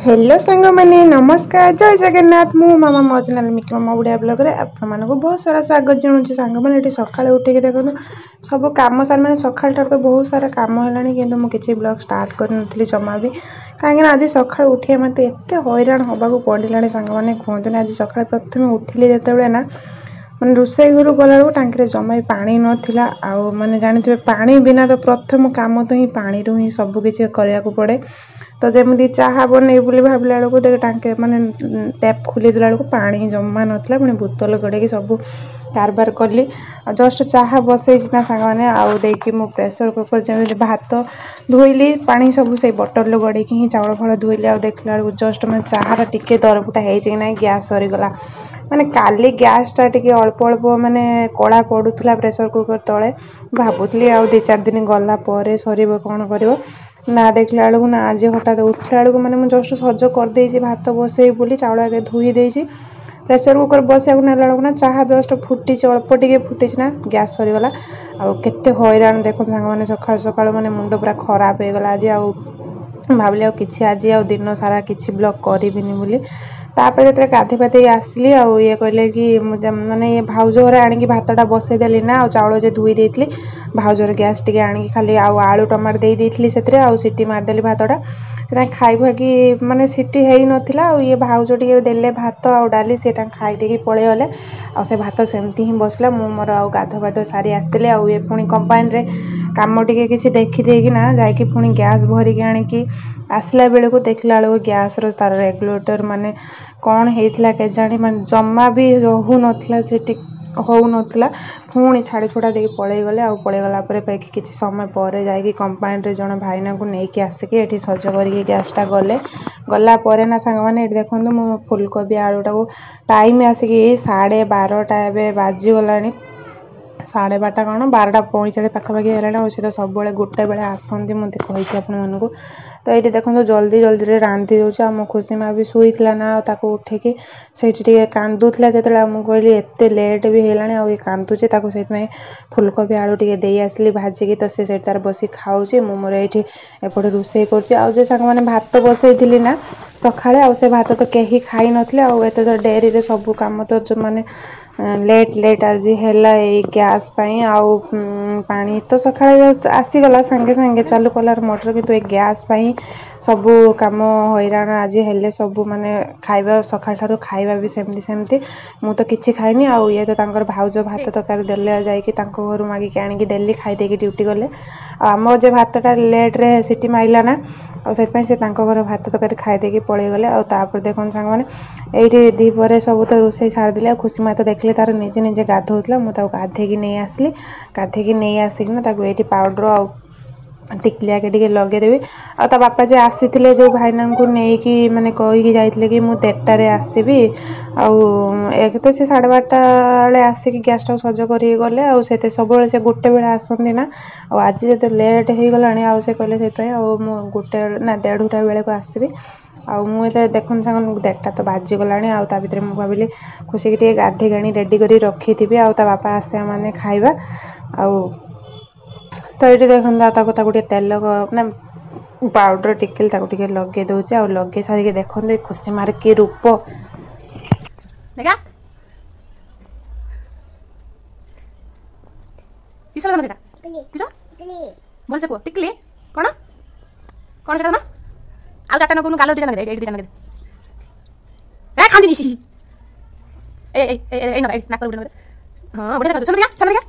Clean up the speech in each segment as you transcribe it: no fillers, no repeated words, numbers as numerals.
Hello सांग मैंने नमस्कार जय जगन्नाथ मु मामा मो चैनल मिकी मामा उड़िया ब्लॉग रे आपण मानको बहुत सारा स्वागत जनाऊँ सांग मैंने ये सकाଳେ उठिक देखो सब कम सार मैंने सकाल ठार तो बहुत सारा कम है कि मुझे ब्लॉग स्टार्ट कर जमा भी कहीं आज सका उठे मत एत हैरान होगा पड़ा सांग मैंने कहते आज सका प्रथम उठिली जिते ना मैंने रोसई घर गला टांकी जमा भी पानी नाला आने जानते पानी बिना तो प्रथम कम तो ही पानी रू ही सबकि करने पड़े तो जमी चाह बन भाविला बेलू देख टांके माने टैप खोली देला बेलू पानी जमा नाला पुणी बोतल गड़े सब कारबार कली जस्ट चाह बसई सांग मैंने आउ देकी मु प्रेसर कुकर जमी भात धोइली पानी सब से बटल गड़े ही चाउल फल धोइली आ देखला बेलू जस्ट मैं चाह टिके दरफुटा हो ना गैस सरीगला माने काली गैस टा टिके अल्प अल्प माने कला पड़ूला प्रेसर कुकर तले भावुली आ 2-4 दिन गला सर कौन कर ना देखला बेलू ना आज हठात उठला बेलू मैंने मुझे जस्ट सज करदे भात बसई बोली चाउल आगे धोई देसी प्रेसर कुकर बस ना ना चाह जस्ट फुटी अल्प टे फुटी ना गैस सरीगला आते हैरान देख मैंने सका सका मैंने मुंड पूरा खराब हो गला आज भाविली कि आज दिन सारा किसी ब्लॉग करी बोली तापर जो गाधे पाधे आसली ये कहले कि माने ये भाउजर आनिक भातटा बसईदेली ना चाउल जो धोई देती भाउजर गैस टे आनिक खाली आलू टमाटर दे देती से सीटी मारदेली भातटा खाई भागी माने सीटी है नाला ये भाउज टे देले भात आ डाली सी खाईदे पलि गले से भात सेमती ही बसला मु मोर गाध फाध सारी आसिले ये पुणी कंपानी कम टे कि देखी ना जाकि पुणी गैस भरिकी आणिकी आसला बेलू देखला बेलू गैस तार रेगुलेटर माने कौन होता के जानी माने जमा भी रहू नाला हो नाला पुणी छाड़ी छुड़ा दे पलि गले पलैगला किसी समय पर जाकि कंपानी जन भाईना को लेकिन आसिक ये सज कर गैसटा गला ना सांग मैंने देखो मु फुलकोबी आलूटा को टाइम आसिक 12:30 बाजीगला 12:30 कौन 12:45 पाखापाखि है सी तो सब गोटे बेले आसती मुझे कही आपको तो ये देखो जल्दी जल्दी रांधि दूसरा मो खुशी माँ भी शुईला ना उठिकी से कांदुला जो मुझे एत लेट भी है ये कांदुचे से फुलकोबी आलू टे दे आसली भाजिकी तो सी तार बस खाऊँ मोर ये एपटे रोसे कर सांग मैंने भात बसई ना सकाଳେ से भात तो कहीं खाई नते तो डेरी सब कम तो जो माने लेट आज है गैस आउ पानी तो सकाଳେ आसीगला सांगे सांगे चालू कलार मोटर किंतु ए गैस सब कम हैरान आज हेले सब माने खाइबा सकाळ ठारू खाइबा भी सेमती सेमती मु तो किछि खाइनी आ ये तो भाउज भात तरकारी देले जाइकी घर मागिकी आनिकी देली खाई ड्यूटी गले आम जो भातटा लेट रे सीटी माइला ना से घर भात तरकारी खाई पलि गले आपर देखो सांग मैंने ये दीपर सब तो रोसे छाड़देली खुशी माँ तो देखले तार निजे निजे गाधोला मुझे गाधेकी नहीं आसली गाधेकी नहीं आसिक ये पाउडर टिकलिया के लगेदेवी आ बापा जे आसी जो भाईना को लेकिन माने कहीकि जाइए कि मुझे 1:30 आसबि एक तो सी 12:30 आसिक गैस टा सज कर गले से सब से गोटे बेले आसती ना आज जो लेट हो गला से कहले से गोटे ना 1:30 बेले को आसबि मुझे देखो सांग 1:30 तो बाजीगला भर मुझे भाविली खुशी की गाधे गाणी रेडी कर रखी थी बापा आसे मैंने खाइबा तो ये देखते तेल ना पाउडर टिकल टे लगे दौचे लगे सारिक देखते खुशी मार कि रूप देखा भल से कह टिकली कौन कौन से आउ 4टा नकु गाल 2टा नगे 2टा नगे ए खांदी दिसी ए नगे नाक उड़ नगे हां बड़े देखा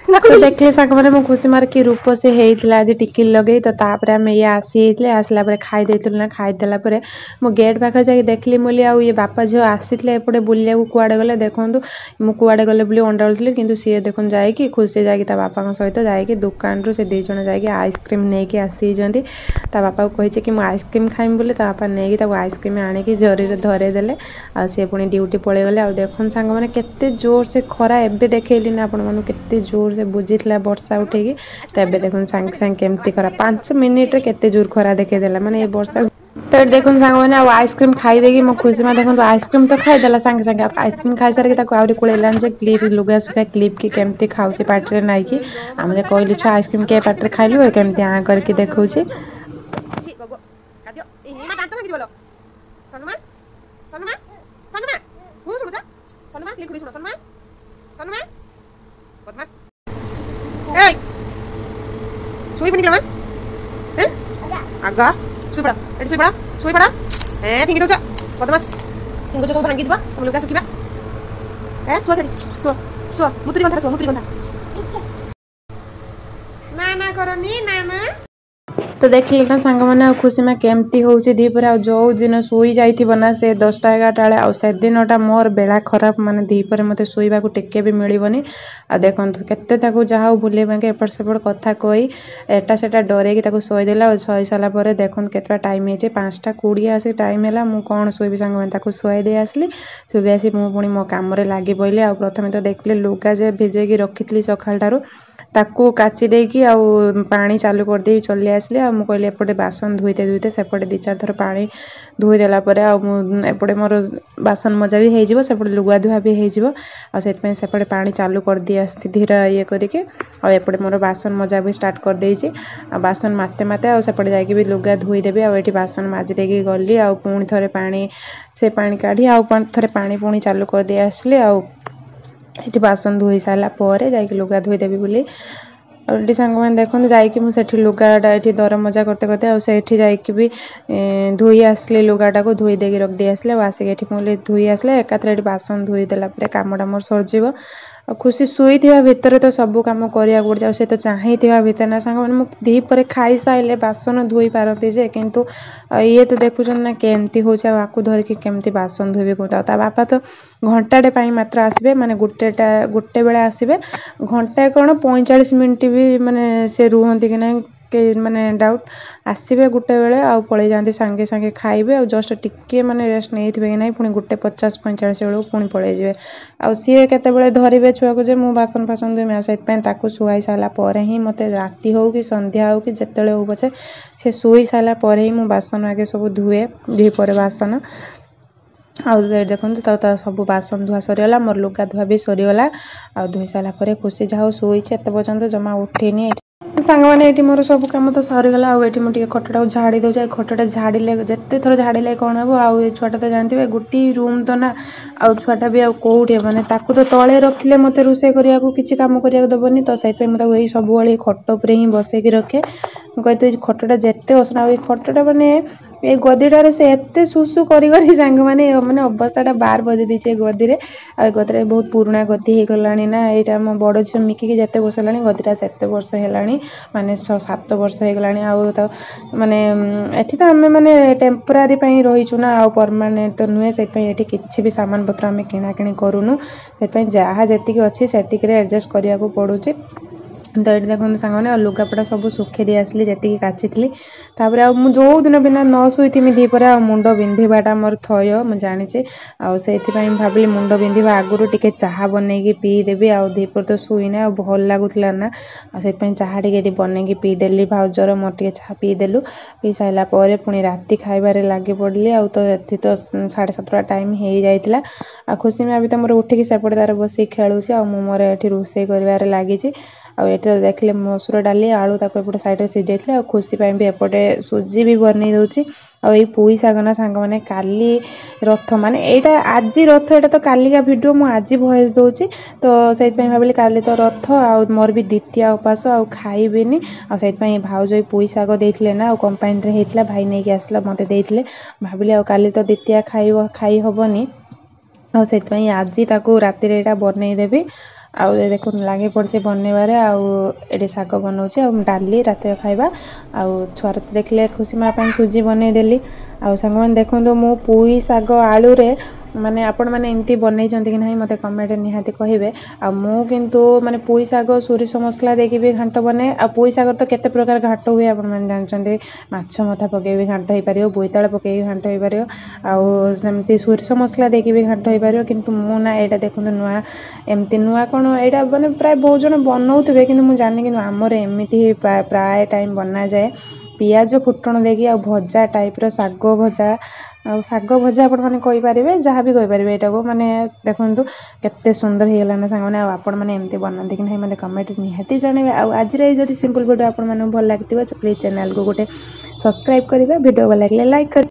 तो देखले सांग मैंने मो खुशी मार कि रूप से होता आज टिकिल लगे तो आम ये आसी आसला खाई ना खाईदेला मो गेट पाखे जाकि देखली बोली ये बापा झील आसी एपटे बुलिया कुआड़े गले देखूँ मुझे कुआड़े गले बोली अंडाड़ी कि सी देखो जाकि खुशी जाकि बापा सहित जाकि दुकान रू से 2 जन जाकि आइसक्रीम नहीं आसी बापा को कही कि मुझे आइसक्रीम खाइम बोली बापा नहीं आइसक्रीम आनिकी जरी धरेदेले सी पुणी ड्यूटी पलि गले देखो सांग मैंने केते जोर से खरा एबे देखली ना आपण मानू केते जोर से बुझीला वर्षा उठेगी तो ये देखो सांगे सांगे केमती खरा 5 मिनिट केते जोर खरा देखेदेला माने ये वर्षा तो देखो सांग मैंने आइसक्रीम खाईदेगी मो खुशी में देखो आइसक्रीम तो खाईदेला सांगे सांगे आइसक्रीम खाई सारिक आहरी कोलेलान जे क्लिप लुगा सुखा क्लिप की केमती खाऊँ पार्टी नाइकी आम कहलु छुआ आइसक्रीम के पार्टी खाइलु केमती आ करके देखौछि ए मा दांत भांगी बोलो सनुमा सनुमा सनुमा हूँ शुणुच सनुमा लिखुड़ी शुण सनुमा सनुमा बदमाश ए शुई बनी मा आगा शुई पड़ा एटी शुई पड़ा ए फिंगी दउछ बदमाश फिंगुछ सब भांगी दिबा हम लुगा सुखिबा ए शुआ सेठी शुआ मुतरी गंथा ना ना करनी ना ना तो देखिले ना सांग मैंने खुशी में केमती होची दीपर आ जो दिन शुई जाइथिबो ना से 10टा 11टा बेले आ से दिनटा मोर बेला खराब माने दीपर मते शुईबा को टिके भी मिलबनी आ देखंतु केते ताको जाहाउ बुले बाके एपट सेपट कथा कई एटा सेटा डरे कि ताको सोई देला और सोई साला परे देखंतु केतरा टाइम हेचे 5:20 आसी टाइम हैला मु कोन सोईबी सांग मैंने ताको सोई दे आसली सुदे आसी मु पुनी मो काम रे लागी पइले आ प्रथमे तो देखले लुगा जे भिजे की रखितली सखाल तारू ताकू काची देकी आ पानी चालू कर दे चली आसली आ मु कहले एपटे बासन धुईते धुईते सेपटे 2-4 थर पानी धुई देला परे आ मु एपटे मोर बासन मजा भी हे जिवो सेपटे लुगा धुआ भी हे जिवो आ सेत पे सेपटे पानी चालू कर दी आस्ती धीरा ये करके आ एपटे मोर बासन मजा भी स्टार्ट कर देइछि आ बासन माते माते आ सेपटे जाके भी लुगा धुई देबे आ एठी बासन माजी देकी गली आ पुणी थरे पानी से पानी काढी आ थरे पानी पुणी चालू कर दे आसली आ ये बासन धोई सारा पर जाकि लुगा धोई देवी बोली और सांग मैंने देखते जाकि मुझे लुगाटा ये दर मजा करते करते आठी जाकि भी धोई आसली लुगाटा को धोई देकी रख दी आसले आसिक मुझे धोई आसले एकाथरे बासन धोई देला कामटा मोर सरजीव आ खुशी शुई भितर तो सब कम करा पड़े से तो चाहे भितर ना सांग मैंने दीपर खाई सारे बासन धोई पारती जे किंतु ये तो देखुन ना केमती हो धरिकी केमती बासन धोबे कहता बापा तो घंटाटे मात्र आसबे माने गोटे बेले आसबे घंटा कौन 45 मिनट भी माने से रुहती कि ना के माने डाउट आसबे गोटे बेले आ पलि जाती सांगे सांगे खाइबे आ जस्ट टिके माने रेस्ट नहीं थे कि ना पुणी 1:50-45 बेलू पुणी पलि जाए आ सी केते धरवे छुआ को जे मु बासन फासन देमी से शुआई सारा ही मत राति हो कि संध्या हो कि जिते हो पछे से शुई सारा ही मु बासन आगे सब धुए दीपर बासन आउ देखो तो सब बासन धुआ सरीगला मोर लुगा धुआ भी सरीगला आ धोई सारा खुशी जाऊ शुई एत पर्यंत जमा उठेनी सांग मैंने ये मोर सब कम तो सरीगला आटे खटटा झाड़ी दे खटटा झाड़े जिते थर झाड़े कौन हम आउ छुआटा तो जानते गोटे रूम तो ना आउ छुआटा भी आउटे मैंने तो तले रखिले मत रोषे करने किसी कम करने दबनी तो से यही सब खट उपर ही बसैकी रखे कहते खटटा जिते असना खटटा मानने ये गदीटार से एत सुसु करी सांग मैंने मैंने अवस्था 12 बजे दीचे गदी आ गदी बहुत पुराणा गदी हो गलानी ना यहाँ मो बड़ झी मिकी जिते वर्ष है गदीटा से वर्ष है माने 6-7 वर्ष हो गलानी आ माने एठी तो आम मैंने टेम्पोरारी रहीचु ना आ परमानेंट तो नुहे से किसी भी सामान पत्र आम किणा कि करूनु से जहाँ जी अच्छी से एडजस्ट करने को पड़ू तो ये देखते सांग मैंने लुगापटा सब सुखे दी आसली जी काची जो दिन बिना न शुई दीपर मुंड बिंधाटा मोर थय मुझे जानी से भाविली मुंड बिंधा आगुरी टिके चाह बनईकी पीदेवी आ दीपर तो शुईना भल लगुला ना से चाह टे बनईकी पीदेली भाउजर मोर टे चाह पीदेलु पी सारापर पुणी राति खाइबार लगी पड़ली आ तो ये तो 7:30 टाइम हो जाता आ खुशी में भी मोर उठिकी सेपटे तार बस खेलुची आ मोर ये रोषे कर लगी आठ देखिले मसूर डाली आलू एपटे साइड सीझे आ खुशी भी एपटे सुजी भी बनई दूची आई पुई शाग ना सांग मैंने काली रथ माने यहाँ आज रथ यहाँ तो कालिका भिडियो मु आज भॉइस दूची तो से भाविली काली तो रथ आ मोर भी द्वितीय उपास आ खाइबिनी आ भाउज पुई शाग देते ना कंपानी होता भाई नहीं कि आसला मत देते भाविली आ काली तो द्वितीय खाई हेनी आज राति यहाँ बनईदेवी आउ देखो लगे पड़े बनइबारे आउ शाग बनाऊँ डाली रात खाइबा आउ छुआर तो देखले खुशी माँ सुजी बनईदेली आउ सांग मैंने देखो मु पुई शाग आलू रे माने आपण मैंने एमती बनई कि ना मत कमेंट निहाती कहे आ मु किंतु माने पुई शाग सोरिष मसला देकी भी घाट बने आ पुई शाग तो केते प्रकार घाट हुए आपण मैंने जानते माछ मथा पकई भी घाट हो पार बोईताल पकई घाट हो पार आउ सेमती सोरिष मसला देकी भी घाट हो पार किंतु मु ना यहाँ देखो नुआ एमती नुआ कौन यहाँ मैंने प्राय बहुत जन बनाऊे कि मुझे जानी कि आमर एमती प्राय टाइम बना जाए ପିଆଜ ଫୁଟଣ ଦେଇକି ଆଉ ଭଜା ଟାଇପ୍ର ଶାଗ ଭଜା ଆଉ ଶାଗ ଭଜା ଆପଣମାନେ କହିପାରିବେ ଯାହା ବି କହିପାରିବେ ଏଇଟାକୁ ମାନେ ଦେଖନ୍ତୁ କେତେ ସୁନ୍ଦର ହେଇଗଲା ନା ସାଙ୍ଗମାନେ। ଆଉ ଆପଣମାନେ ଏମିତି ବନାନ୍ତି କି ନାହିଁ ମୋତେ କମେଣ୍ଟରେ ନିହାତି ଜଣାଇବେ। ଆଉ ଆଜିର ଏଇ ଯଦି ସିମ୍ପଲ୍ ଭିଡ଼ିଓ ଆପଣମାନଙ୍କୁ ଭଲ ଲାଗିଥିବ ପ୍ଲିଜ୍ ଚ୍ୟାନେଲକୁ ଗୋଟେ ସବସ୍କ୍ରାଇବ୍ କରିବେ, ଭିଡ଼ିଓ ଭଲ ଲାଗିଲେ ଲାଇକ୍ କରିବେ।